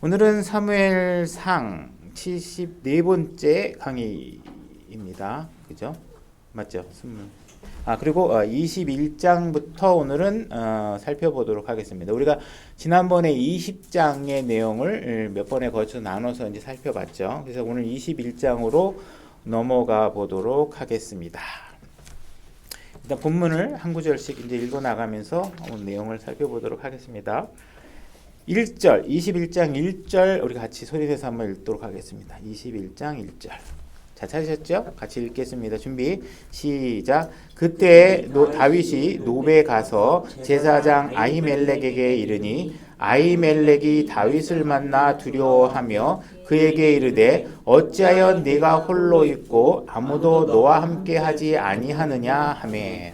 오늘은 사무엘상 74번째 강의입니다. 그죠? 맞죠? 그리고 21장부터 오늘은 살펴보도록 하겠습니다. 우리가 지난번에 20장의 내용을 몇 번에 걸쳐 나눠서 이제 살펴봤죠. 그래서 오늘 21장으로 넘어가 보도록 하겠습니다. 일단 본문을 한 구절씩 이제 읽어 나가면서 오늘 내용을 살펴보도록 하겠습니다. 1절, 21장 1절 우리 같이 소리내서 한번 읽도록 하겠습니다. 21장 1절. 자, 찾으셨죠? 같이 읽겠습니다. 준비, 시작. 그때 다윗이 노베에 가서 제사장 아히멜렉에게 이르니 아히멜렉이 다윗을 만나 두려워하며 그에게 이르되 어찌하여 네가 홀로 있고 아무도 너와 함께 하지 아니하느냐 하매.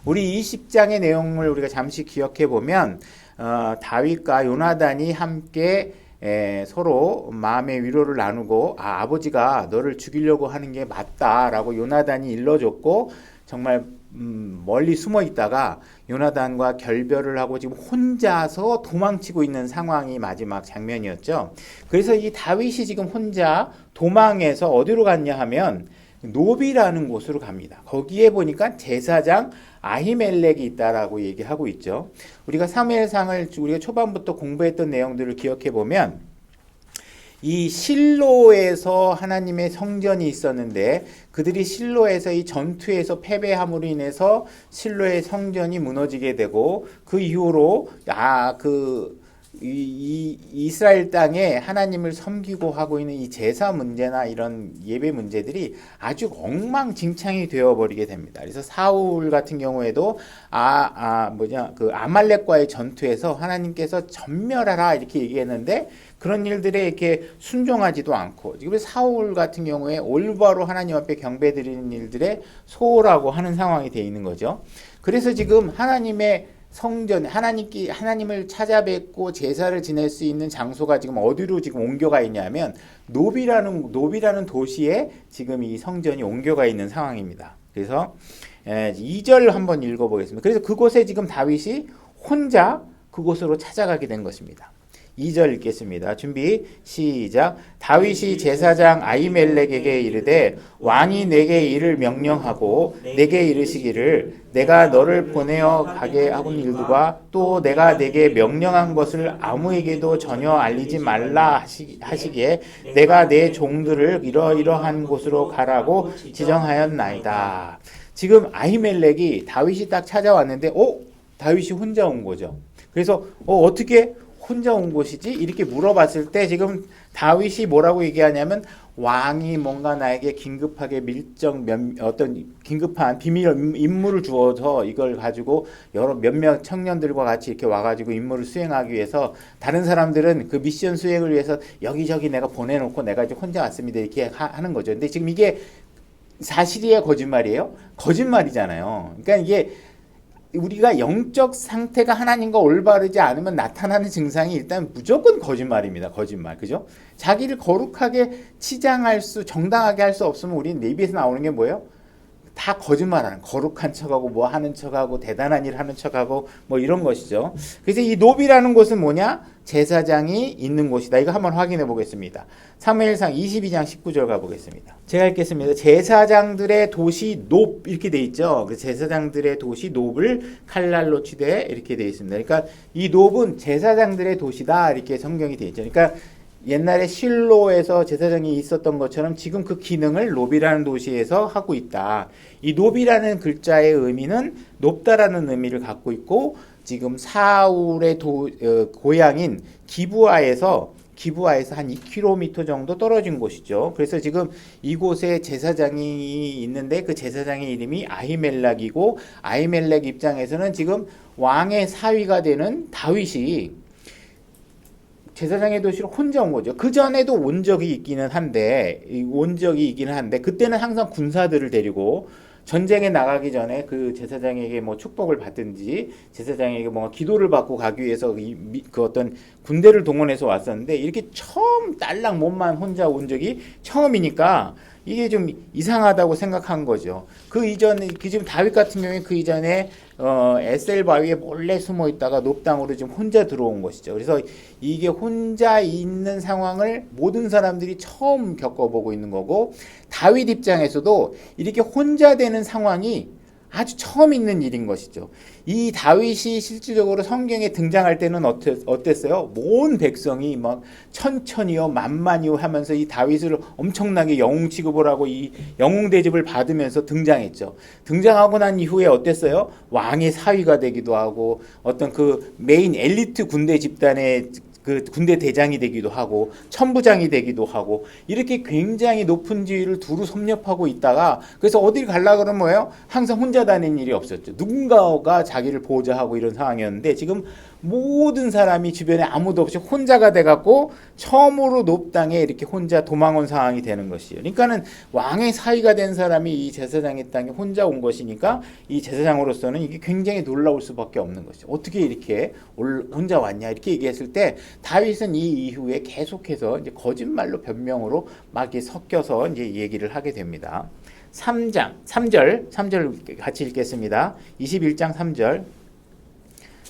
우리 20장의 내용을 우리가 잠시 기억해 보면 다윗과 요나단이 함께 서로 마음의 위로를 나누고 아버지가 너를 죽이려고 하는 게 맞다라고 요나단이 일러줬고 정말 멀리 숨어 있다가 요나단과 결별을 하고 지금 혼자서 도망치고 있는 상황이 마지막 장면이었죠. 그래서 이 다윗이 지금 혼자 도망해서 어디로 갔냐 하면 노비라는 곳으로 갑니다. 거기에 보니까 제사장 아히멜렉이 있다라고 얘기하고 있죠. 우리가 사무엘상을 우리가 초반부터 공부했던 내용들을 기억해 보면 이 실로에서 하나님의 성전이 있었는데 그들이 실로에서 이 전투에서 패배함으로 인해서 실로의 성전이 무너지게 되고 그 이후로 이스라엘 땅에 하나님을 섬기고 하고 있는 이 제사 문제나 이런 예배 문제들이 아주 엉망진창이 되어버리게 됩니다. 그래서 사울 같은 경우에도 아말렉과의 전투에서 하나님께서 전멸하라 이렇게 얘기했는데 그런 일들에 이렇게 순종하지도 않고 지금 사울 같은 경우에 올바로 하나님 앞에 경배드리는 일들에 소홀하고 하는 상황이 되어 있는 거죠. 그래서 지금 하나님의 성전, 하나님을 찾아뵙고 제사를 지낼 수 있는 장소가 지금 어디로 지금 옮겨가 있냐면 노비라는 도시에 지금 이 성전이 옮겨가 있는 상황입니다. 그래서 2절 한번 읽어보겠습니다. 그래서 그곳에 지금 다윗이 혼자 그곳으로 찾아가게 된 것입니다. 2절 읽겠습니다. 준비, 시작. 다윗이 제사장 아히멜렉에게 이르되 왕이 내게 이를 명령하고 내게 이르시기를 내가 너를 보내어 가게 하는 일과 또 내가 내게 명령한 것을 아무에게도 전혀 알리지 말라 하시기에 내가 내 종들을 이러이러한 곳으로 가라고 지정하였나이다. 지금 아히멜렉이 다윗이 딱 찾아왔는데 다윗이 혼자 온 거죠. 그래서 어떻게 혼자 온 곳이지? 이렇게 물어봤을 때 지금 다윗이 뭐라고 얘기하냐면 왕이 뭔가 나에게 긴급하게 어떤 긴급한 비밀 임무를 주어서 이걸 가지고 몇몇 청년들과 같이 이렇게 와가지고 임무를 수행하기 위해서 다른 사람들은 그 미션 수행을 위해서 여기저기 내가 보내놓고 내가 이제 혼자 왔습니다 이렇게 하는 거죠. 근데 지금 이게 사실이에요? 거짓말이에요? 거짓말이잖아요. 그러니까 이게 우리가 영적 상태가 하나님과 올바르지 않으면 나타나는 증상이 일단 무조건 거짓말입니다. 거짓말. 그죠? 자기를 거룩하게 정당하게 할 수 없으면 우리는 내비에서 나오는 게 뭐예요? 다 거짓말하는, 거룩한 척하고 뭐 하는 척하고 대단한 일 하는 척하고 뭐 이런 것이죠. 그래서 이 노비라는 곳은 뭐냐? 제사장이 있는 곳이다. 이거 한번 확인해 보겠습니다. 사무엘상 22장 19절 가보겠습니다. 제가 읽겠습니다. 제사장들의 도시 높 이렇게 돼 있죠. 그 제사장들의 도시 높을 칼날로 치되 이렇게 돼 있습니다. 그러니까 이 높은 제사장들의 도시다 이렇게 성경이 돼 있죠. 그러니까 옛날에 실로에서 제사장이 있었던 것처럼 지금 그 기능을 노비라는 도시에서 하고 있다. 이 노비라는 글자의 의미는 높다라는 의미를 갖고 있고 지금 사울의 고향인 기브아에서 한 2km 정도 떨어진 곳이죠. 그래서 지금 이곳에 제사장이 있는데 그 제사장의 이름이 아히멜렉이고 아히멜렉 입장에서는 지금 왕의 사위가 되는 다윗이 제사장의 도시로 혼자 온 거죠. 그 전에도 온 적이 있기는 한데 그때는 항상 군사들을 데리고 전쟁에 나가기 전에 그 제사장에게 뭐 축복을 받든지 제사장에게 뭔가 기도를 받고 가기 위해서 그 어떤 군대를 동원해서 왔었는데 이렇게 처음 딸랑 몸만 혼자 온 적이 처음이니까 이게 좀 이상하다고 생각한 거죠. 그 이전에 지금 다윗 같은 경우에 그 이전에 에셀 바위에 몰래 숨어 있다가 놋당으로 지금 혼자 들어온 것이죠. 그래서 이게 혼자 있는 상황을 모든 사람들이 처음 겪어보고 있는 거고, 다윗 입장에서도 이렇게 혼자 되는 상황이 아주 처음 있는 일인 것이죠. 이 다윗이 실질적으로 성경에 등장할 때는 어땠어요? 온 백성이 막 천천히요, 만만히요 하면서 이 다윗을 엄청나게 영웅 취급을 하고 이 영웅 대접을 받으면서 등장했죠. 등장하고 난 이후에 어땠어요? 왕의 사위가 되기도 하고 어떤 그 메인 엘리트 군대 집단의 그 군대 대장이 되기도 하고 천부장이 되기도 하고 이렇게 굉장히 높은 지위를 두루 섭렵하고 있다가, 그래서 어딜 가려 그러면 뭐예요? 항상 혼자 다니는 일이 없었죠. 누군가가 자기를 보호자하고 이런 상황이었는데, 지금 모든 사람이 주변에 아무도 없이 혼자가 돼갖고 처음으로 놋당에 이렇게 혼자 도망 온 상황이 되는 것이에요. 그러니까는 왕의 사위가 된 사람이 이 제사장의 땅에 혼자 온 것이니까 이 제사장으로서는 이게 굉장히 놀라울 수밖에 없는 것이죠. 어떻게 이렇게 혼자 왔냐 이렇게 얘기했을 때, 다윗은 이 이후에 계속해서 이제 거짓말로 변명으로 막 이렇게 섞여서 이제 얘기를 하게 됩니다. 3절 같이 읽겠습니다. 21장 3절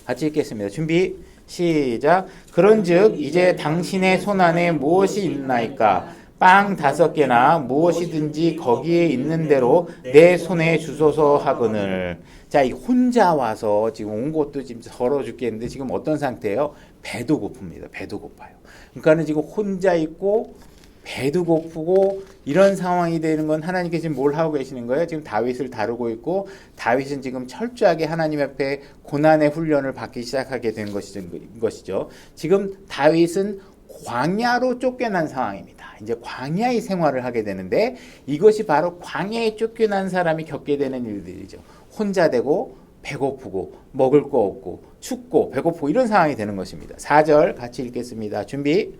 같이 읽겠습니다. 준비 시작. 그런즉 이제 당신의 손안에 무엇이 있나이까? 빵 5개나 무엇이든지 거기에 있는 대로 내 손에 주소서 하거늘. 자, 이 혼자 와서 지금 온 것도 지금 서러 죽겠는데 지금 어떤 상태예요? 배도 고픕니다. 배도 고파요. 그러니까는 지금 혼자 있고 배도 고프고 이런 상황이 되는 건 하나님께서 지금 뭘 하고 계시는 거예요? 지금 다윗을 다루고 있고, 다윗은 지금 철저하게 하나님 앞에 고난의 훈련을 받기 시작하게 된 것이죠. 지금 다윗은 광야로 쫓겨난 상황입니다. 이제 광야의 생활을 하게 되는데, 이것이 바로 광야에 쫓겨난 사람이 겪게 되는 일들이죠. 혼자 되고 배고프고 먹을 거 없고 춥고 배고프고 이런 상황이 되는 것입니다. 4절 같이 읽겠습니다. 준비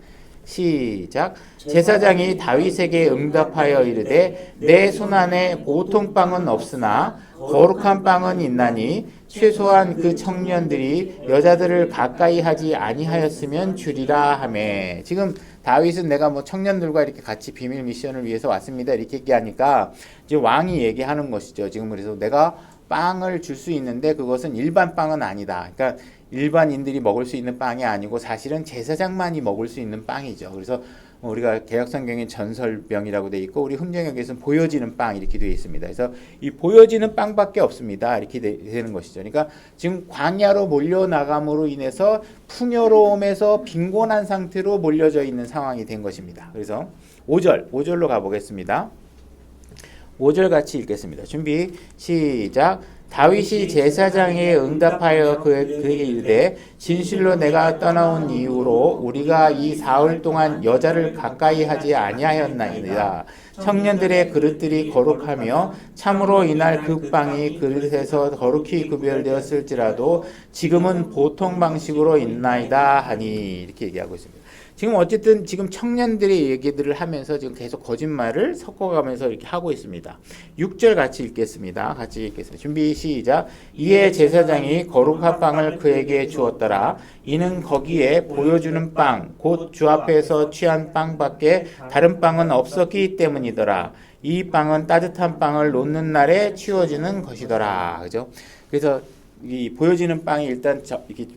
시작. 제사장이 다윗에게 응답하여 이르되 내 손안에 보통 빵은 없으나 거룩한 빵은 있나니 최소한 그 청년들이 여자들을 가까이 하지 아니하였으면 주리라 하매. 지금 다윗은 내가 뭐 청년들과 이렇게 같이 비밀 미션을 위해서 왔습니다 이렇게 얘기하니까 이제 왕이 얘기하는 것이죠. 지금 그래서 내가 빵을 줄 수 있는데 그것은 일반 빵은 아니다. 그러니까 일반인들이 먹을 수 있는 빵이 아니고 사실은 제사장만이 먹을 수 있는 빵이죠. 그래서 우리가 개역성경에 전설병이라고 돼 있고 우리 흠정역에서는 보여지는 빵 이렇게 되어 있습니다. 그래서 이 보여지는 빵밖에 없습니다. 이렇게 되는 것이죠. 그러니까 지금 광야로 몰려나감으로 인해서 풍요로움에서 빈곤한 상태로 몰려져 있는 상황이 된 것입니다. 그래서 5절로 가보겠습니다. 5절 같이 읽겠습니다. 준비 시작. 다윗이 제사장에 응답하여 그에게 이르되 진실로 내가 떠나온 이후로 우리가 이 사흘 동안 여자를 가까이 하지 아니하였나이다. 청년들의 그릇들이 거룩하며 참으로 이날 그 빵이 그릇에서 거룩히 구별되었을지라도 지금은 보통 방식으로 있나이다 하니. 이렇게 얘기하고 있습니다. 지금 어쨌든 지금 청년들의 얘기들을 하면서 지금 계속 거짓말을 섞어가면서 이렇게 하고 있습니다. 6절 같이 읽겠습니다. 준비 시작. 이에 제사장이 거룩한 빵을 그에게 주었더라. 이는 거기에 보여주는 빵, 곧 주 앞에서 취한 빵밖에 다른 빵은 없었기 때문이더라. 이 빵은 따뜻한 빵을 놓는 날에 치워지는 것이더라. 그죠? 그래서 이 보여지는 빵이 일단 이렇게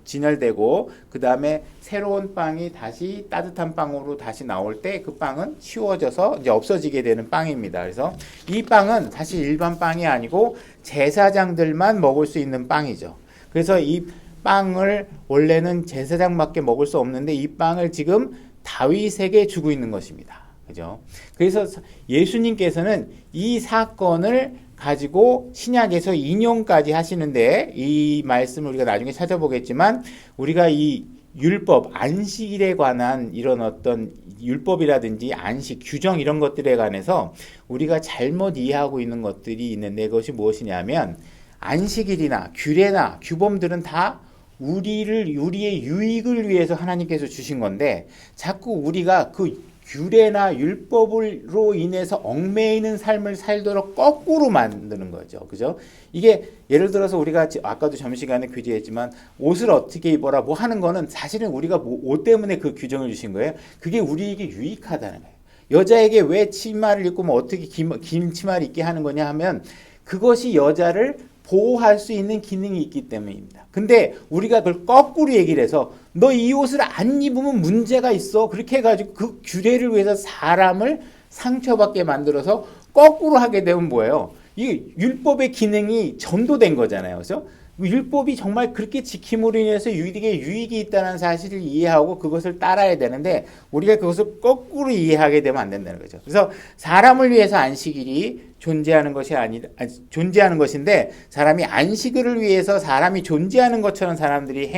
진열되고 그 다음에 새로운 빵이 다시 따뜻한 빵으로 다시 나올 때 그 빵은 치워져서 이제 없어지게 되는 빵입니다. 그래서 이 빵은 사실 일반 빵이 아니고 제사장들만 먹을 수 있는 빵이죠. 그래서 이 빵을 원래는 제사장밖에 먹을 수 없는데 이 빵을 지금 다윗에게 주고 있는 것입니다. 그죠? 그래서 예수님께서는 이 사건을 가지고 신약에서 인용까지 하시는데, 이 말씀을 우리가 나중에 찾아보겠지만 우리가 이 율법, 안식일에 관한 이런 어떤 율법이라든지 안식, 규정 이런 것들에 관해서 우리가 잘못 이해하고 있는 것들이 있는데, 그것이 무엇이냐면 안식일이나 규례나 규범들은 다 우리의 유익을 위해서 하나님께서 주신 건데, 자꾸 우리가 그 규례나 율법으로 인해서 얽매이는 삶을 살도록 거꾸로 만드는 거죠. 그죠? 이게 예를 들어서 우리가 아까도 점심시간에 규제했지만 옷을 어떻게 입어라 뭐 하는 거는 사실은 우리가 옷 때문에 그 규정을 주신 거예요. 그게 우리에게 유익하다는 거예요. 여자에게 왜 치마를 입고 뭐 어떻게 긴 치마를 입게 하는 거냐 하면 그것이 여자를 보호할 수 있는 기능이 있기 때문입니다. 근데 우리가 그걸 거꾸로 얘기를 해서 너 이 옷을 안 입으면 문제가 있어. 그렇게 해가지고 그 규례를 위해서 사람을 상처받게 만들어서 거꾸로 하게 되면 뭐예요? 이 율법의 기능이 전도된 거잖아요. 그래서 율법이 정말 그렇게 지킴으로 인해서 유익이 있다는 사실을 이해하고 그것을 따라야 되는데 우리가 그것을 거꾸로 이해하게 되면 안 된다는 거죠. 그래서 사람을 위해서 안식일이 존재하는 것인데 사람이 안식일을 위해서 사람이 존재하는 것처럼 사람들이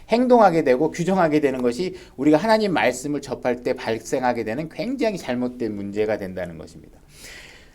행동하게 되고 규정하게 되는 것이 우리가 하나님 말씀을 접할 때 발생하게 되는 굉장히 잘못된 문제가 된다는 것입니다.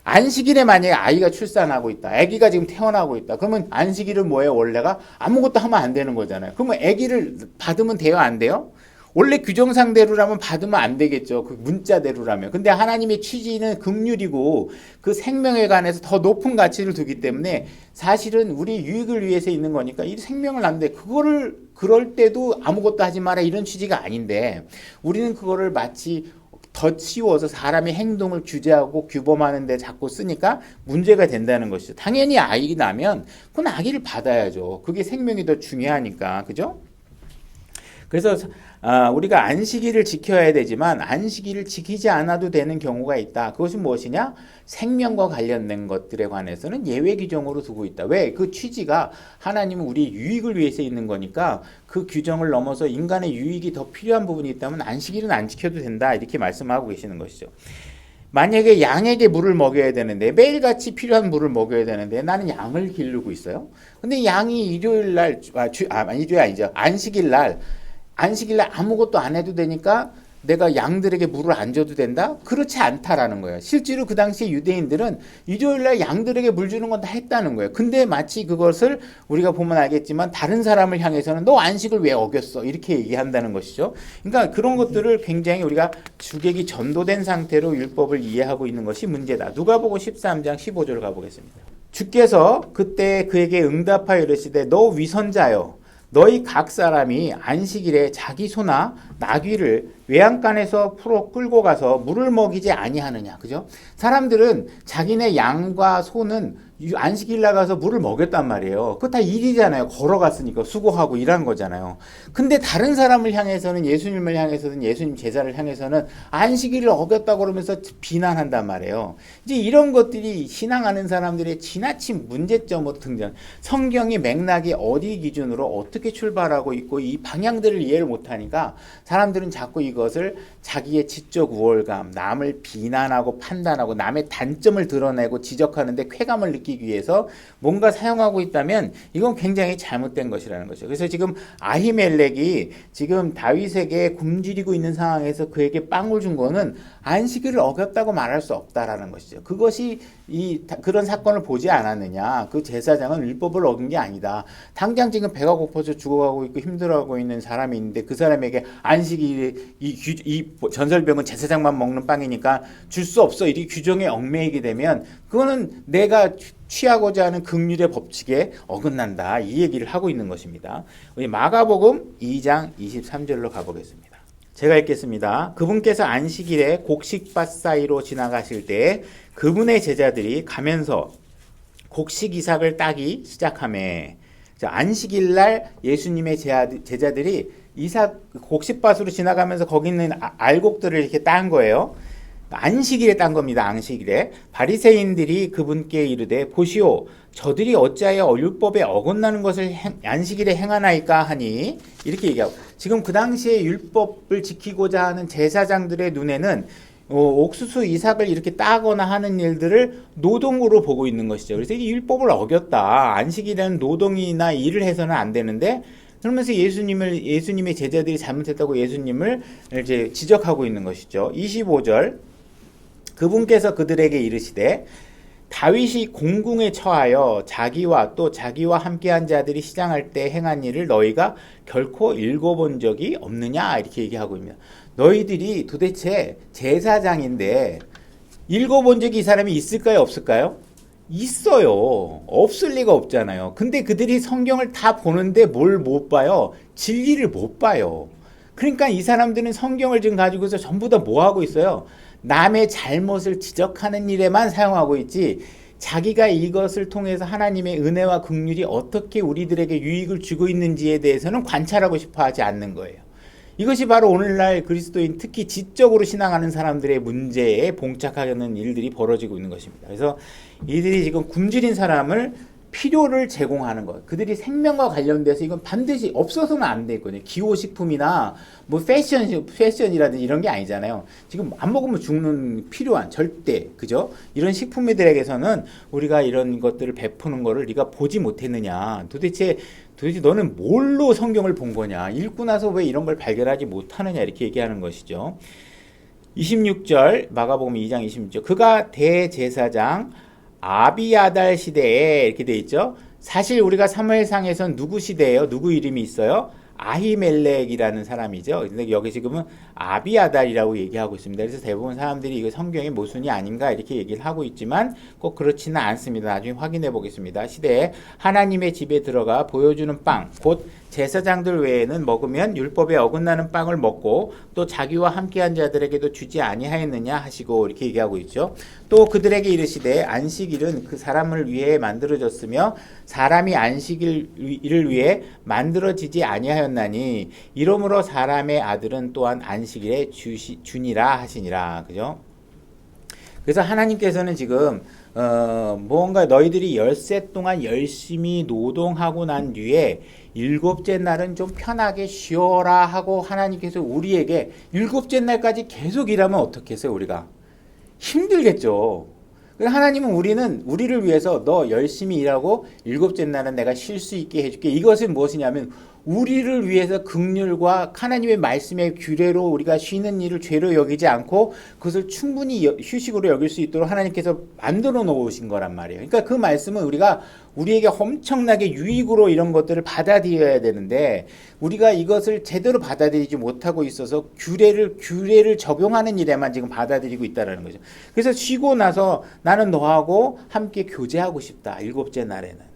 안식일에 만약에 아이가 출산하고 있다. 아기가 지금 태어나고 있다. 그러면 안식일은 뭐예요? 원래가 아무것도 하면 안 되는 거잖아요. 그러면 아기를 받으면 돼요? 안 돼요? 원래 규정상대로라면 받으면 안 되겠죠. 그 문자대로라면. 근데 하나님의 취지는 긍휼이고 그 생명에 관해서 더 높은 가치를 두기 때문에 사실은 우리 유익을 위해서 있는 거니까 이 생명을 남는데 그거를 그럴 때도 아무것도 하지 마라 이런 취지가 아닌데 우리는 그거를 마치 더 치워서 사람의 행동을 규제하고 규범하는 데 자꾸 쓰니까 문제가 된다는 것이죠. 당연히 아이 나면 그건 아기를 받아야죠. 그게 생명이 더 중요하니까. 그죠? 그래서 우리가 안식일을 지켜야 되지만 안식일을 지키지 않아도 되는 경우가 있다. 그것이 무엇이냐? 생명과 관련된 것들에 관해서는 예외 규정으로 두고 있다. 왜? 그 취지가 하나님은 우리 유익을 위해서 있는 거니까 그 규정을 넘어서 인간의 유익이 더 필요한 부분이 있다면 안식일은 안 지켜도 된다. 이렇게 말씀하고 계시는 것이죠. 만약에 양에게 물을 먹여야 되는데 매일같이 필요한 물을 먹여야 되는데 나는 양을 기르고 있어요. 근데 양이 일요일 날 일요일 아니죠. 안식일 날 아무것도 안 해도 되니까 내가 양들에게 물을 안 줘도 된다? 그렇지 않다라는 거예요. 실제로 그 당시에 유대인들은 일요일날 양들에게 물 주는 건 다 했다는 거예요. 근데 마치 그것을 우리가 보면 알겠지만 다른 사람을 향해서는 너 안식을 왜 어겼어? 이렇게 얘기한다는 것이죠. 그러니까 그런 것들을 굉장히 우리가 주객이 전도된 상태로 율법을 이해하고 있는 것이 문제다. 누가복음 13장 15절 가보겠습니다. 주께서 그때 그에게 응답하여 이르시되 너 위선자여 너희 각 사람이 안식일에 자기 소나 나귀를 외양간에서 풀어 끌고 가서 물을 먹이지 아니하느냐. 그죠? 사람들은 자기네 양과 소는 안식일 나가서 물을 먹였단 말이에요. 그거 다 일이잖아요. 걸어갔으니까 수고하고 일한 거잖아요. 근데 다른 사람을 향해서는 예수님을 향해서는 예수님 제자를 향해서는 안식일을 어겼다고 그러면서 비난한단 말이에요. 이제 이런 것들이 신앙하는 사람들의 지나친 문제점으로 등장. 성경의 맥락이 어디 기준으로 어떻게 출발하고 있고 이 방향들을 이해를 못하니까 사람들은 자꾸 이것을 자기의 지적 우월감, 남을 비난하고 판단하고 남의 단점을 드러내고 지적하는데 쾌감을 느끼기 위해서 뭔가 사용하고 있다면 이건 굉장히 잘못된 것이라는 거죠. 그래서 지금 아히멜렉이 지금 다윗에게 굶주리고 있는 상황에서 그에게 빵을 준 거는 안식일을 어겼다고 말할 수 없다라는 것이죠. 그것이 그런 사건을 보지 않았느냐. 그 제사장은 율법을 어긴 게 아니다. 당장 지금 배가 고파서 죽어가고 있고 힘들어하고 있는 사람이 있는데 그 사람에게 안식일이 이 전설병은 제사장만 먹는 빵이니까 줄 수 없어. 이 규정에 얽매이게 되면 그거는 내가 취하고자 하는 긍휼의 법칙에 어긋난다. 이 얘기를 하고 있는 것입니다. 우리 마가복음 2장 23절로 가보겠습니다. 제가 읽겠습니다. 그분께서 안식일에 곡식밭 사이로 지나가실 때 그분의 제자들이 가면서 곡식 이삭을 따기 시작하매 안식일 날 예수님의 제자들이 이삭 곡식밭으로 지나가면서 거기 있는 알곡들을 이렇게 딴 거예요. 안식일에 딴 겁니다. 안식일에. 바리새인들이 그분께 이르되 보시오 저들이 어찌하여 율법에 어긋나는 것을 안식일에 행하나이까 하니 이렇게 얘기하고 지금 그 당시에 율법을 지키고자 하는 제사장들의 눈에는 옥수수 이삭을 이렇게 따거나 하는 일들을 노동으로 보고 있는 것이죠. 그래서 이 율법을 어겼다. 안식일에는 노동이나 일을 해서는 안 되는데 그러면서 예수님의 제자들이 잘못했다고 예수님을 이제 지적하고 있는 것이죠. 25절 그분께서 그들에게 이르시되 다윗이 공궁에 처하여 자기와 또 자기와 함께한 자들이 시장할 때 행한 일을 너희가 결코 읽어본 적이 없느냐 이렇게 얘기하고 있습니다. 너희들이 도대체 제사장인데 읽어본 적이 이 사람이 있을까요 없을까요? 있어요. 없을 리가 없잖아요. 근데 그들이 성경을 다 보는데 뭘 못 봐요? 진리를 못 봐요. 그러니까 이 사람들은 성경을 지금 가지고서 전부 다 뭐 하고 있어요? 남의 잘못을 지적하는 일에만 사용하고 있지 자기가 이것을 통해서 하나님의 은혜와 긍휼이 어떻게 우리들에게 유익을 주고 있는지에 대해서는 관찰하고 싶어 하지 않는 거예요. 이것이 바로 오늘날 그리스도인 특히 지적으로 신앙하는 사람들의 문제에 봉착하는 일들이 벌어지고 있는 것입니다. 그래서 이들이 지금 굶주린 사람을 필요를 제공하는 것, 그들이 생명과 관련돼서 이건 반드시 없어서는 안 되거든요. 기호식품이나 뭐 패션이라든지 이런 게 아니잖아요. 지금 안 먹으면 죽는 필요한 절대 그죠? 이런 식품들에게서는 우리가 이런 것들을 베푸는 거를 네가 보지 못했느냐? 도대체 너는 뭘로 성경을 본 거냐? 읽고 나서 왜 이런 걸 발견하지 못하느냐? 이렇게 얘기하는 것이죠. 26절 마가복음 2장 26절 그가 대제사장 아비아달 시대에 이렇게 돼 있죠. 사실 우리가 사무엘상에서는 누구 시대예요? 누구 이름이 있어요? 아히멜렉이라는 사람이죠. 근데 여기 지금은 아비아달이라고 얘기하고 있습니다. 그래서 대부분 사람들이 이거 성경의 모순이 아닌가 이렇게 얘기를 하고 있지만 꼭 그렇지는 않습니다. 나중에 확인해 보겠습니다. 시대에 하나님의 집에 들어가 보여주는 빵, 곧 제사장들 외에는 먹으면 율법에 어긋나는 빵을 먹고 또 자기와 함께한 자들에게도 주지 아니하였느냐 하시고 이렇게 얘기하고 있죠. 또 그들에게 이르시되 안식일은 그 사람을 위해 만들어졌으며 사람이 안식일을 위해 만들어지지 아니하였나니 이러므로 사람의 아들은 또한 안식일에 주니라 하시니라. 그죠? 그래서 하나님께서는 지금 뭔가 너희들이 엿새 동안 열심히 노동하고 난 뒤에 일곱째 날은 좀 편하게 쉬어라 하고 하나님께서 우리에게 일곱째 날까지 계속 일하면 어떻겠어요? 우리가 힘들겠죠. 하나님은 우리를 위해서 너 열심히 일하고 일곱째 날은 내가 쉴 수 있게 해줄게. 이것은 무엇이냐면 우리를 위해서 긍휼과 하나님의 말씀의 규례로 우리가 쉬는 일을 죄로 여기지 않고 그것을 충분히 휴식으로 여길 수 있도록 하나님께서 만들어 놓으신 거란 말이에요. 그러니까 그 말씀은 우리에게 엄청나게 유익으로 이런 것들을 받아들여야 되는데 우리가 이것을 제대로 받아들이지 못하고 있어서 규례를 적용하는 일에만 지금 받아들이고 있다는 거죠. 그래서 쉬고 나서 나는 너하고 함께 교제하고 싶다. 일곱째 날에는.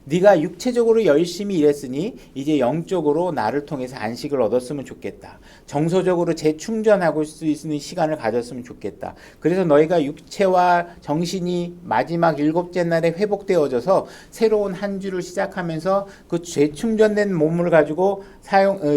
네가 육체적으로 열심히 일했으니 이제 영적으로 나를 통해서 안식을 얻었으면 좋겠다. 정서적으로 재충전하고 수 있는 시간을 가졌으면 좋겠다. 그래서 너희가 육체와 정신이 마지막 일곱째 날에 회복되어져서 새로운 한 주를 시작하면서 그 재충전된 몸을 가지고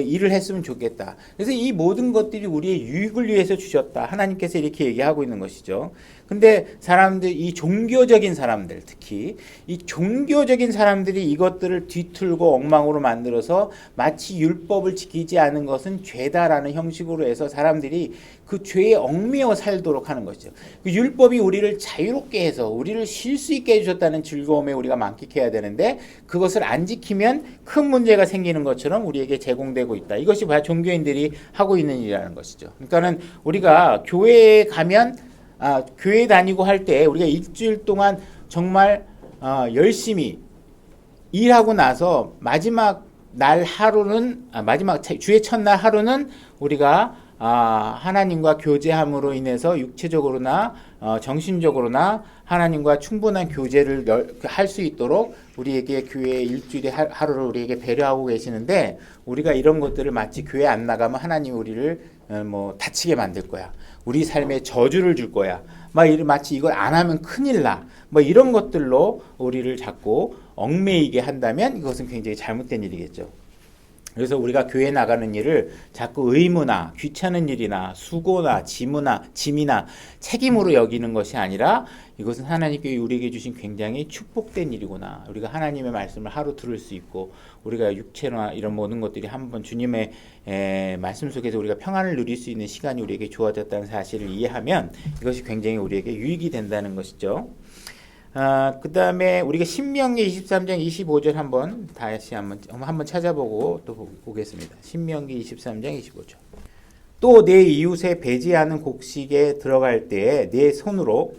일을 했으면 좋겠다. 그래서 이 모든 것들이 우리의 유익을 위해서 주셨다. 하나님께서 이렇게 얘기하고 있는 것이죠. 근데 이 종교적인 사람들, 특히 이 종교적인 사람들이 이것들을 뒤틀고 엉망으로 만들어서 마치 율법을 지키지 않은 것은 죄다라는 형식으로 해서 사람들이 그 죄에 얽매여 살도록 하는 것이죠. 그 율법이 우리를 자유롭게 해서 우리를 쉴 수 있게 해주셨다는 즐거움에 우리가 만끽해야 되는데 그것을 안 지키면 큰 문제가 생기는 것처럼 우리에게 제공되고 있다. 이것이 바로 종교인들이 하고 있는 일이라는 것이죠. 그러니까는 우리가 교회에 가면 교회 다니고 할 때 우리가 일주일 동안 정말 열심히 일하고 나서 마지막 날 하루는 마지막 주의 첫날 하루는 우리가 하나님과 교제함으로 인해서 육체적으로나 정신적으로나 하나님과 충분한 교제를 할 수 있도록 우리에게 교회 일주일의 하루를 우리에게 배려하고 계시는데 우리가 이런 것들을 마치 교회 안 나가면 하나님이 우리를 다치게 만들 거야. 우리 삶에 저주를 줄 거야. 마치 이걸 안 하면 큰일 나. 이런 것들로 우리를 자꾸 얽매이게 한다면 이것은 굉장히 잘못된 일이겠죠. 그래서 우리가 교회 나가는 일을 자꾸 의무나 귀찮은 일이나 수고나 짐이나 책임으로 여기는 것이 아니라 이것은 하나님께 우리에게 주신 굉장히 축복된 일이구나. 우리가 하나님의 말씀을 하루 들을 수 있고 우리가 육체나 이런 모든 것들이 한번 주님의 말씀 속에서 우리가 평안을 누릴 수 있는 시간이 우리에게 주어졌다는 사실을 이해하면 이것이 굉장히 우리에게 유익이 된다는 것이죠. 그 다음에 우리가 신명기 23장 25절 다시 한번 찾아보고 또 보겠습니다. 신명기 23장 25절. 또 내 이웃의 배제하는 곡식에 들어갈 때에 내 손으로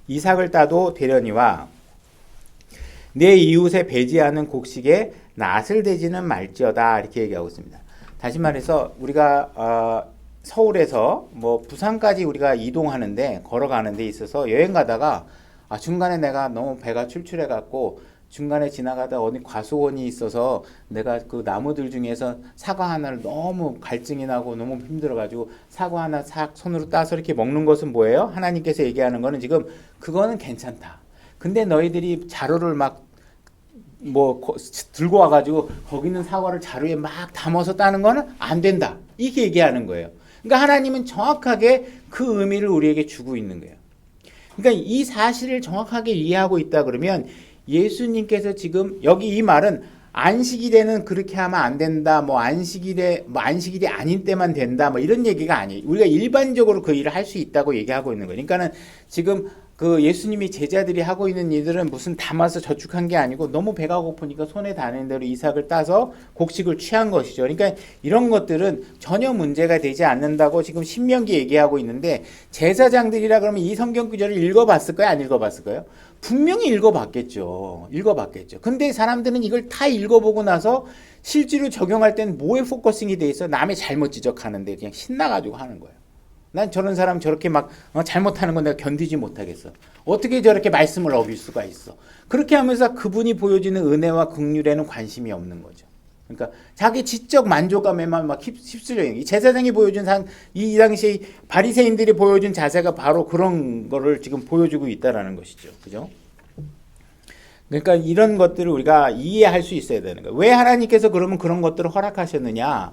이삭을 따도 되려니와 내 이웃의 배제하는 곡식에 낫을 대지는 말지어다. 이렇게 얘기하고 있습니다. 다시 말해서 우리가 서울에서 부산까지 우리가 이동하는데 걸어가는 데 있어서 여행 가다가 중간에 내가 너무 배가 출출해 갖고 중간에 지나가다 어디 과수원이 있어서 내가 그 나무들 중에서 사과 하나를 너무 갈증이 나고 너무 힘들어가지고 사과 하나 싹 손으로 따서 이렇게 먹는 것은 뭐예요? 하나님께서 얘기하는 거는 지금 그거는 괜찮다. 근데 너희들이 자루를 막 들고 와가지고 거기 있는 사과를 자루에 막 담아서 따는 거는 안 된다. 이렇게 얘기하는 거예요. 그러니까 하나님은 정확하게 그 의미를 우리에게 주고 있는 거예요. 그러니까 이 사실을 정확하게 이해하고 있다 그러면 예수님께서 지금 여기 이 말은 안식일에는 그렇게 하면 안 된다. 안식일이 아닌 때만 된다. 이런 얘기가 아니에요. 우리가 일반적으로 그 일을 할 수 있다고 얘기하고 있는 거예요. 그러니까는 지금 그 예수님이 제자들이 하고 있는 일들은 무슨 담아서 저축한 게 아니고 너무 배가 고프니까 손에 닿는 대로 이삭을 따서 곡식을 취한 것이죠. 그러니까 이런 것들은 전혀 문제가 되지 않는다고 지금 신명기 얘기하고 있는데 제사장들이라 그러면 이 성경 구절을 읽어봤을까요? 안 읽어봤을까요? 분명히 읽어봤겠죠. 근데 사람들은 이걸 다 읽어보고 나서 실제로 적용할 때는 뭐에 포커싱이 돼 있어? 남의 잘못 지적하는데 그냥 신나가지고 하는 거예요. 난 저런 사람 저렇게 막 잘못하는 건 내가 견디지 못하겠어. 어떻게 저렇게 말씀을 어길 수가 있어. 그렇게 하면서 그분이 보여주는 은혜와 긍휼에는 관심이 없는 거죠. 그러니까 자기 지적 만족감에만 막 휩쓸려 있는. 이 제사장이 보여준 이 당시 바리새인들이 보여준 자세가 바로 그런 거를 지금 보여주고 있다라는 것이죠. 그죠? 그러니까 이런 것들을 우리가 이해할 수 있어야 되는 거예요. 왜 하나님께서 그러면 그런 것들을 허락하셨느냐?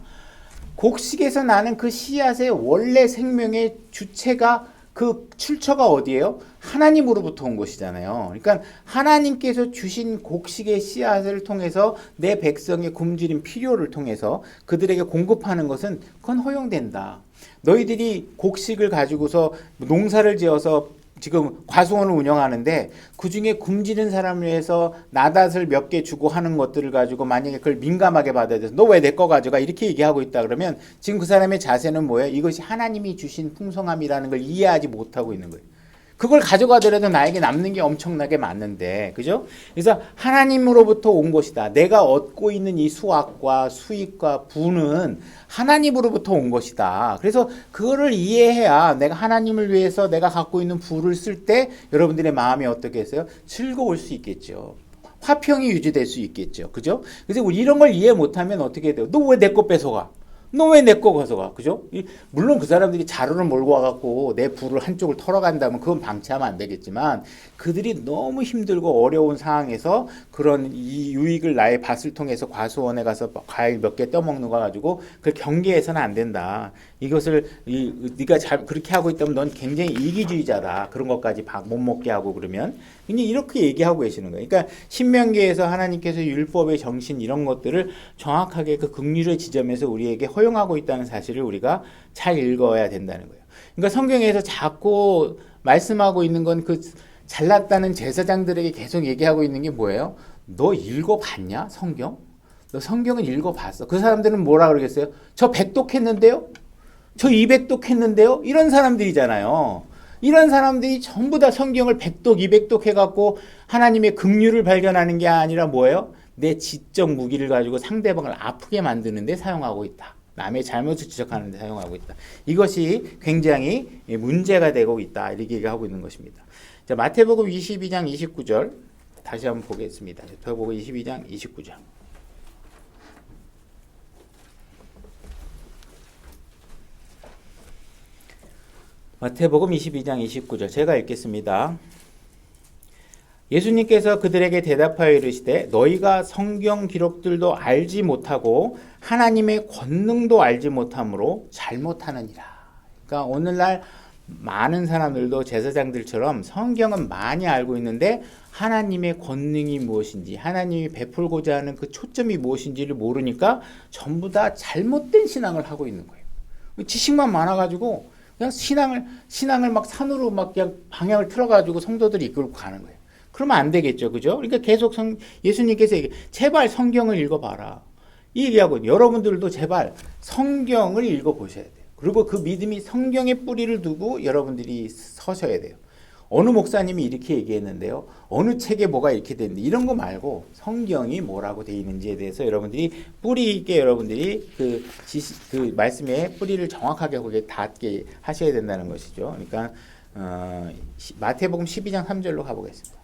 곡식에서 나는 그 씨앗의 원래 생명의 주체가 그 출처가 어디예요? 하나님으로부터 온 것이잖아요. 그러니까 하나님께서 주신 곡식의 씨앗을 통해서 내 백성의 굶주린 필요를 통해서 그들에게 공급하는 것은 그건 허용된다. 너희들이 곡식을 가지고서 농사를 지어서 지금 과수원을 운영하는데 그중에 굶주린 사람을 위해서 나닷을 몇 개 주고 하는 것들을 가지고 만약에 그걸 민감하게 받아야 돼서 너 왜 내 거 가져가 이렇게 얘기하고 있다 그러면 지금 그 사람의 자세는 뭐예요? 이것이 하나님이 주신 풍성함이라는 걸 이해하지 못하고 있는 거예요. 그걸 가져가더라도 나에게 남는 게 엄청나게 많은데, 그죠? 그래서 하나님으로부터 온 것이다. 내가 얻고 있는 이 수확과 수익과 부는 하나님으로부터 온 것이다. 그래서 그거를 이해해야 내가 하나님을 위해서 내가 갖고 있는 부를 쓸 때 여러분들의 마음이 어떻게 했어요? 즐거울 수 있겠죠. 화평이 유지될 수 있겠죠. 그죠? 그래서 우리 이런 걸 이해 못하면 어떻게 돼요? 너 왜 내 거 뺏어가? 너 왜 내 거 가져가? 그죠? 물론 그 사람들이 자루를 몰고 와갖고 내 부를 한쪽을 털어간다면 그건 방치하면 안 되겠지만 그들이 너무 힘들고 어려운 상황에서 그런 이 유익을 나의 밭을 통해서 과수원에 가서 과일 몇 개 떠먹는 거 가지고 그걸 경계해서는 안 된다. 이것을 네가 그렇게 하고 있다면 넌 굉장히 이기주의자다. 그런 것까지 못 먹게 하고 그러면 그냥 이렇게 얘기하고 계시는 거예요. 그러니까 신명기에서 하나님께서 율법의 정신 이런 것들을 정확하게 그 긍휼의 지점에서 우리에게 허용하고 있다는 사실을 우리가 잘 읽어야 된다는 거예요. 그러니까 성경에서 자꾸 말씀하고 있는 건 그 잘났다는 제사장들에게 계속 얘기하고 있는 게 뭐예요? 너 읽어봤냐? 성경? 너 성경은 읽어봤어. 그 사람들은 뭐라 그러겠어요? 저 100독 했는데요? 저 200독 했는데요? 이런 사람들이잖아요. 이런 사람들이 전부 다 성경을 100독, 200독 해갖고 하나님의 긍휼을 발견하는 게 아니라 뭐예요? 내 지적 무기를 가지고 상대방을 아프게 만드는 데 사용하고 있다. 남의 잘못을 지적하는 데 사용하고 있다. 이것이 굉장히 문제가 되고 있다. 이렇게 얘기하고 있는 것입니다. 자, 마태복음 22장 29절 다시 한번 보겠습니다. 마태복음 22장 29절. 마태복음 22장 29절 제가 읽겠습니다. 예수님께서 그들에게 대답하여 이르시되 너희가 성경 기록들도 알지 못하고 하나님의 권능도 알지 못함으로 잘못하느니라. 그러니까 오늘날 많은 사람들도 제사장들처럼 성경은 많이 알고 있는데 하나님의 권능이 무엇인지 하나님이 베풀고자 하는 그 초점이 무엇인지를 모르니까 전부 다 잘못된 신앙을 하고 있는 거예요. 지식만 많아가지고 그냥 신앙을 막 산으로 막 그냥 방향을 틀어가지고 성도들이 이끌고 가는 거예요. 그러면 안 되겠죠. 그죠? 그러니까 계속 예수님께서 제발 성경을 읽어봐라. 이 얘기하고 여러분들도 제발 성경을 읽어보셔야 돼요. 그리고 그 믿음이 성경에 뿌리를 두고 여러분들이 서셔야 돼요. 어느 목사님이 이렇게 얘기했는데요. 어느 책에 뭐가 이렇게 됐는데 이런 거 말고 성경이 뭐라고 되어 있는지에 대해서 여러분들이 뿌리 있게 여러분들이 그 말씀에 뿌리를 정확하게 거기에 닿게 하셔야 된다는 것이죠. 그러니까 마태복음 12장 3절로 가보겠습니다.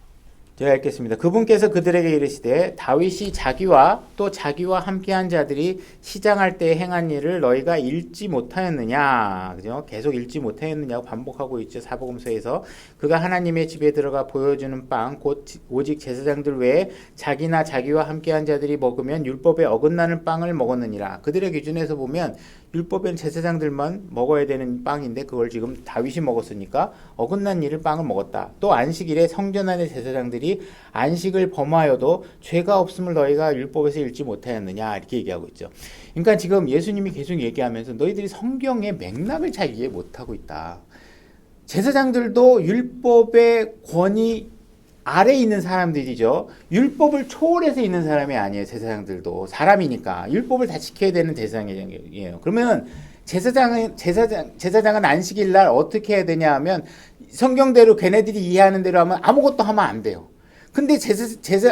제가 읽겠습니다. 그분께서 그들에게 이르시되 다윗이 자기와 또 자기와 함께한 자들이 시장할 때 행한 일을 너희가 읽지 못하였느냐, 그죠? 계속 읽지 못하였느냐고 반복하고 있죠. 사복음서에서 그가 하나님의 집에 들어가 보여주는 빵 곧 오직 제사장들 외에 자기나 자기와 함께한 자들이 먹으면 율법에 어긋나는 빵을 먹었느니라. 그들의 기준에서 보면 율법엔 제사장들만 먹어야 되는 빵인데 그걸 지금 다윗이 먹었으니까 어긋난 일을 빵을 먹었다. 또 안식일에 성전 안의 제사장들이 안식을 범하여도 죄가 없음을 너희가 율법에서 읽지 못하였느냐 이렇게 얘기하고 있죠. 그러니까 지금 예수님이 계속 얘기하면서 너희들이 성경의 맥락을 잘 이해 못하고 있다. 제사장들도 율법의 권위 아래에 있는 사람들이죠. 율법을 초월해서 있는 사람이 아니에요. 제사장들도 사람이니까 율법을 다 지켜야 되는 대상이에요. 그러면 제사장은 안식일 날 어떻게 해야 되냐 하면 성경대로 걔네들이 이해하는 대로 하면 아무것도 하면 안 돼요. 근데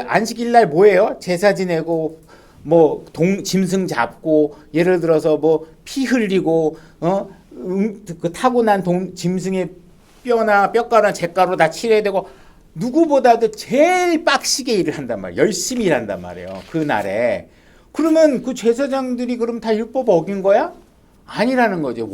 안식일 날 뭐예요? 제사 지내고 뭐 짐승 잡고 예를 들어서 뭐 피 흘리고 그 타고난 짐승의 뼈나 뼈가루나 잿가루 다 칠해야 되고 누구보다도 제일 빡시게 일을 한단 말이에요. 열심히 일한단 말이에요. 그날에. 그러면 그 제사장들이 그럼 다 율법 어긴 거야? 아니라는 거죠.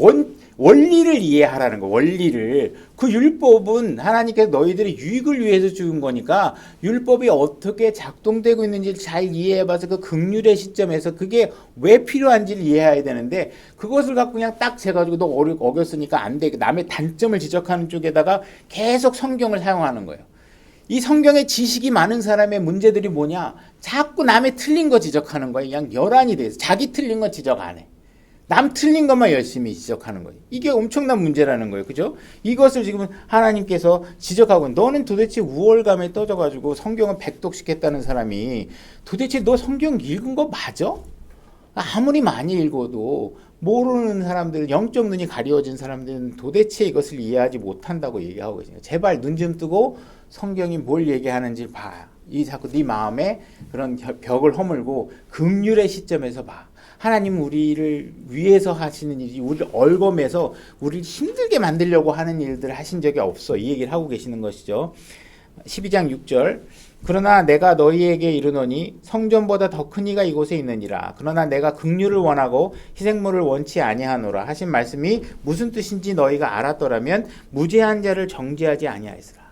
원리를 이해하라는 거. 원리를. 그 율법은 하나님께서 너희들의 유익을 위해서 주는 거니까 율법이 어떻게 작동되고 있는지를 잘 이해해봐서 그 긍휼의 시점에서 그게 왜 필요한지를 이해해야 되는데 그것을 갖고 그냥 딱 재가지고 너 어겼으니까 안 돼. 남의 단점을 지적하는 쪽에다가 계속 성경을 사용하는 거예요. 이 성경에 지식이 많은 사람의 문제들이 뭐냐? 자꾸 남의 틀린 거 지적하는 거예요. 그냥 열한이 돼서 자기 틀린 거 지적 안 해. 남 틀린 것만 열심히 지적하는 거예요. 이게 엄청난 문제라는 거예요. 그죠? 이것을 지금 하나님께서 지적하고 너는 도대체 우월감에 떠져가지고 성경을 백독시켰다는 사람이 도대체 너 성경 읽은 거 맞아? 아무리 많이 읽어도 모르는 사람들, 영적 눈이 가려워진 사람들은 도대체 이것을 이해하지 못한다고 얘기하고 계세요. 제발 눈 좀 뜨고 성경이 뭘 얘기하는지 봐. 이 자꾸 네 마음에 그런 벽을 허물고 긍휼의 시점에서 봐. 하나님은 우리를 위해서 하시는 일이 우리를 얽어매서 우리를 힘들게 만들려고 하는 일들을 하신 적이 없어. 이 얘기를 하고 계시는 것이죠. 12장 6절 그러나 내가 너희에게 이르노니 성전보다 더 큰 이가 이곳에 있느니라. 그러나 내가 긍휼을 원하고 희생물을 원치 아니하노라 하신 말씀이 무슨 뜻인지 너희가 알았더라면 무죄한 자를 정죄하지 아니하였으라.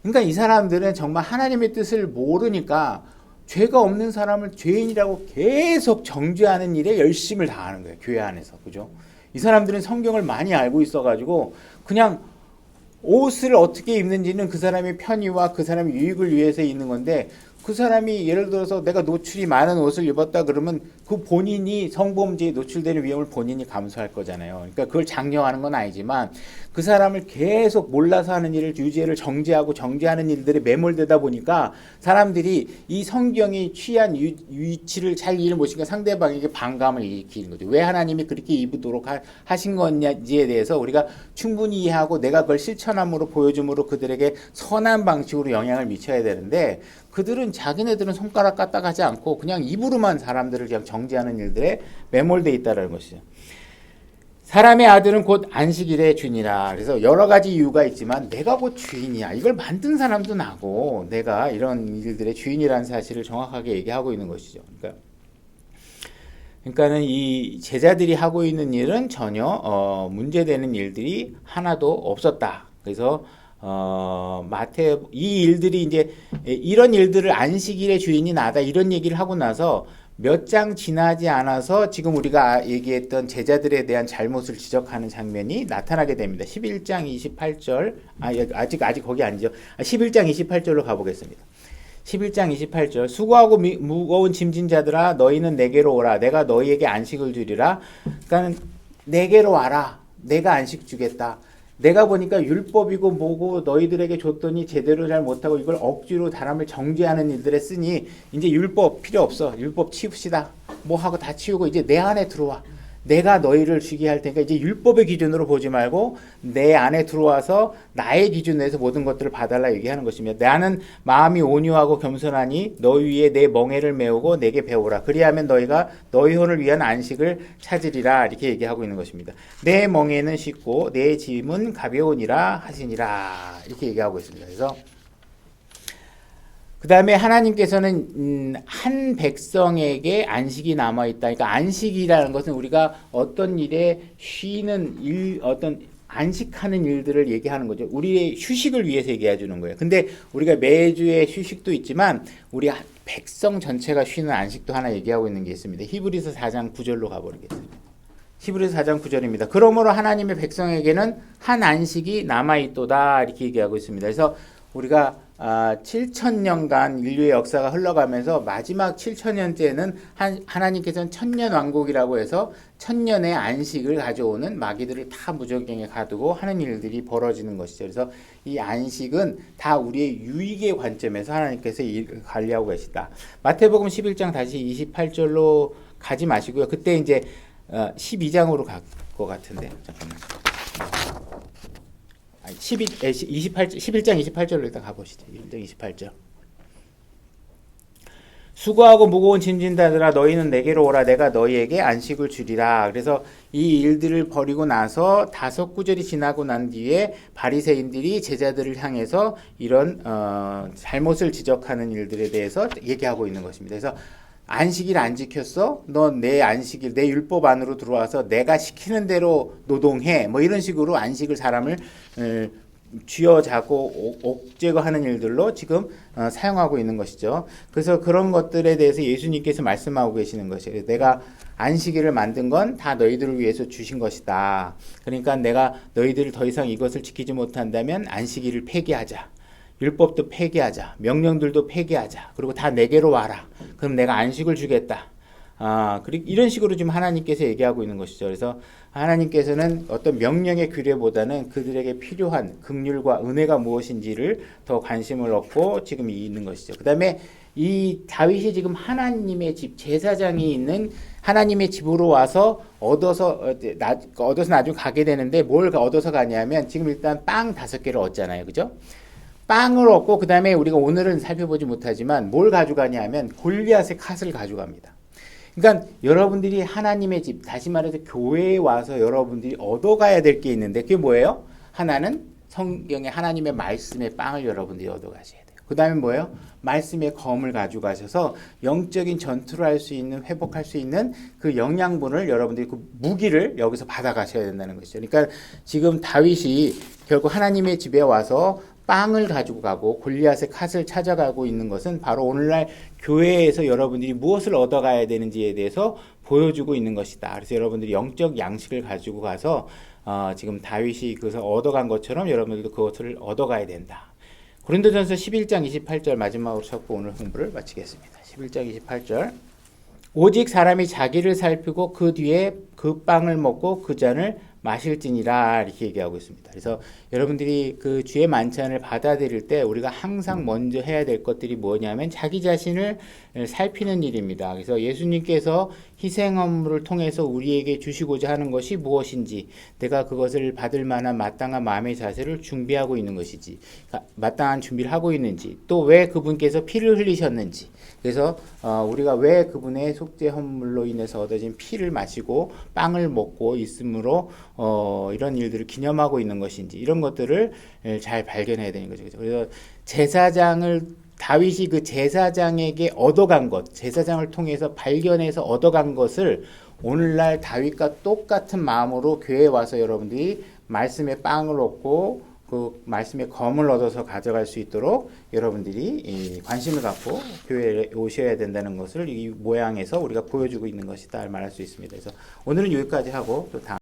그러니까 이 사람들은 정말 하나님의 뜻을 모르니까 죄가 없는 사람을 죄인이라고 계속 정죄하는 일에 열심을 다하는 거예요. 교회 안에서. 그죠? 이 사람들은 성경을 많이 알고 있어가지고 그냥 옷을 어떻게 입는지는 그 사람의 편의와 그 사람의 유익을 위해서 입는 건데 그 사람이 예를 들어서 내가 노출이 많은 옷을 입었다 그러면 그 본인이 성범죄에 노출되는 위험을 본인이 감수할 거잖아요. 그러니까 그걸 장려하는 건 아니지만 그 사람을 계속 몰라서 하는 일을 유죄를 정죄하고 정죄하는 일들에 매몰되다 보니까 사람들이 이 성경이 취한 위치를 잘 이해를 못하니까 상대방에게 반감을 일으키는 거죠. 왜 하나님이 그렇게 입도록 하신 건지에 대해서 우리가 충분히 이해하고 내가 그걸 실천함으로 보여줌으로 그들에게 선한 방식으로 영향을 미쳐야 되는데 그들은 자기네들은 손가락 까딱하지 않고 그냥 입으로만 사람들을 그냥 정죄하는 일들에 매몰돼 있다는 것이죠. 사람의 아들은 곧 안식일의 주인이라. 그래서 여러 가지 이유가 있지만 내가 곧 주인이야. 이걸 만든 사람도 나고 내가 이런 일들의 주인이라는 사실을 정확하게 얘기하고 있는 것이죠. 그러니까는 이 제자들이 하고 있는 일은 전혀 문제되는 일들이 하나도 없었다. 그래서 이 일들이 이제 이런 일들을 안식일의 주인이 나다 이런 얘기를 하고 나서 몇 장 지나지 않아서 지금 우리가 얘기했던 제자들에 대한 잘못을 지적하는 장면이 나타나게 됩니다. 11장 28절 아직 거기 아니죠. 11장 28절로 가보겠습니다. 11장 28절 수고하고 무거운 짐진 자들아 너희는 내게로 오라 내가 너희에게 안식을 주리라. 그러니까 내게로 와라 내가 안식 주겠다. 내가 보니까 율법이고 뭐고 너희들에게 줬더니 제대로 잘 못하고 이걸 억지로 사람을 정죄하는 일들에 쓰니 이제 율법 필요 없어. 율법 치웁시다. 뭐 하고 다 치우고 이제 내 안에 들어와. 내가 너희를 주게 할 테니까 이제 율법의 기준으로 보지 말고 내 안에 들어와서 나의 기준에서 모든 것들을 봐달라 얘기하는 것입니다. 나는 마음이 온유하고 겸손하니 너희 위에 내 멍에를 메우고 내게 배우라. 그리하면 너희가 너희 혼을 위한 안식을 찾으리라. 이렇게 얘기하고 있는 것입니다. 내 멍에는 쉽고 내 짐은 가벼우니라 하시니라. 이렇게 얘기하고 있습니다. 그래서 그 다음에 하나님께서는 한 백성에게 안식이 남아있다. 그러니까 안식이라는 것은 우리가 어떤 일에 쉬는 일, 어떤 안식하는 일들을 얘기하는 거죠. 우리의 휴식을 위해서 얘기해 주는 거예요. 근데 우리가 매주의 휴식도 있지만 우리 백성 전체가 쉬는 안식도 하나 얘기하고 있는 게 있습니다. 히브리서 4장 9절로 가보겠습니다. 히브리서 4장 9절입니다. 그러므로 하나님의 백성에게는 한 안식이 남아있도다 이렇게 얘기하고 있습니다. 그래서 우리가 7,000년간 인류의 역사가 흘러가면서 마지막 7,000년째는 하나님께서는 천년왕국이라고 해서 천년의 안식을 가져오는 마귀들을 다 무적경에 가두고 하는 일들이 벌어지는 것이죠. 그래서 이 안식은 다 우리의 유익의 관점에서 하나님께서 관리하고 계시다. 마태복음 11장 다시 28절로 가지 마시고요. 그때 이제 12장으로 갈 것 같은데 잠깐만. 11장 28절로 일단 가보시죠. 11장 28절. 수고하고 무거운 짐진다들아 너희는 내게로 오라 내가 너희에게 안식을 주리라. 그래서 이 일들을 벌이고 나서 5구절이 지나고 난 뒤에 바리새인들이 제자들을 향해서 이런 잘못을 지적하는 일들에 대해서 얘기하고 있는 것입니다. 그래서 안식일 안 지켰어? 너 내 안식일, 내 율법 안으로 들어와서 내가 시키는 대로 노동해. 뭐 이런 식으로 안식을 사람을 쥐어잡고 옥죄고 하는 일들로 지금 사용하고 있는 것이죠. 그래서 그런 것들에 대해서 예수님께서 말씀하고 계시는 것이에요. 내가 안식일을 만든 건 다 너희들을 위해서 주신 것이다. 그러니까 내가 너희들을 더 이상 이것을 지키지 못한다면 안식일을 폐기하자. 율법도 폐기하자. 명령들도 폐기하자. 그리고 다 내게로 와라. 그럼 내가 안식을 주겠다. 그리고 이런 식으로 지금 하나님께서 얘기하고 있는 것이죠. 그래서 하나님께서는 어떤 명령의 규례보다는 그들에게 필요한 긍휼과 은혜가 무엇인지를 더 관심을 얻고 지금 있는 것이죠. 그 다음에 이 다윗이 지금 하나님의 집, 제사장이 있는 하나님의 집으로 와서 얻어서 나중에 가게 되는데 뭘 얻어서 가냐면 지금 일단 빵 5개를 얻잖아요. 그죠? 빵을 얻고 그 다음에 우리가 오늘은 살펴보지 못하지만 뭘 가져가냐 하면 골리앗의 캅을 가져갑니다. 그러니까 여러분들이 하나님의 집, 다시 말해서 교회에 와서 여러분들이 얻어가야 될 게 있는데 그게 뭐예요? 하나는 성경의 하나님의 말씀의 빵을 여러분들이 얻어가셔야 돼요. 그 다음에 뭐예요? 말씀의 검을 가져가셔서 영적인 전투를 할 수 있는, 회복할 수 있는 그 영양분을 여러분들이 그 무기를 여기서 받아가셔야 된다는 것이죠. 그러니까 지금 다윗이 결국 하나님의 집에 와서 빵을 가지고 가고 골리앗의 캅을 찾아가고 있는 것은 바로 오늘날 교회에서 여러분들이 무엇을 얻어가야 되는지에 대해서 보여주고 있는 것이다. 그래서 여러분들이 영적 양식을 가지고 가서 지금 다윗이 그것을 얻어간 것처럼 여러분들도 그것을 얻어가야 된다. 고린도전서 11장 28절 마지막으로 찾고 오늘 공부를 마치겠습니다. 11장 28절. 오직 사람이 자기를 살피고 그 뒤에 그 빵을 먹고 그 잔을 마실지니라 이렇게 얘기하고 있습니다. 그래서 여러분들이 그 주의 만찬을 받아들일 때 우리가 항상 먼저 해야 될 것들이 뭐냐면 자기 자신을 살피는 일입니다. 그래서 예수님께서 희생 헌물을 통해서 우리에게 주시고자 하는 것이 무엇인지, 내가 그것을 받을 만한 마땅한 마음의 자세를 준비하고 있는 것이지, 마땅한 준비를 하고 있는지, 또 왜 그분께서 피를 흘리셨는지, 그래서 우리가 왜 그분의 속죄 헌물로 인해서 얻어진 피를 마시고 빵을 먹고 있으므로 이런 일들을 기념하고 있는 것인지, 이런 것들을 잘 발견해야 되는 거죠. 그래서 다윗이 그 제사장에게 얻어간 것, 제사장을 통해서 발견해서 얻어간 것을 오늘날 다윗과 똑같은 마음으로 교회에 와서 여러분들이 말씀의 빵을 얻고 그 말씀의 검을 얻어서 가져갈 수 있도록 여러분들이 관심을 갖고 교회에 오셔야 된다는 것을 이 모양에서 우리가 보여주고 있는 것이다 말할 수 있습니다. 그래서 오늘은 여기까지 하고 또 다음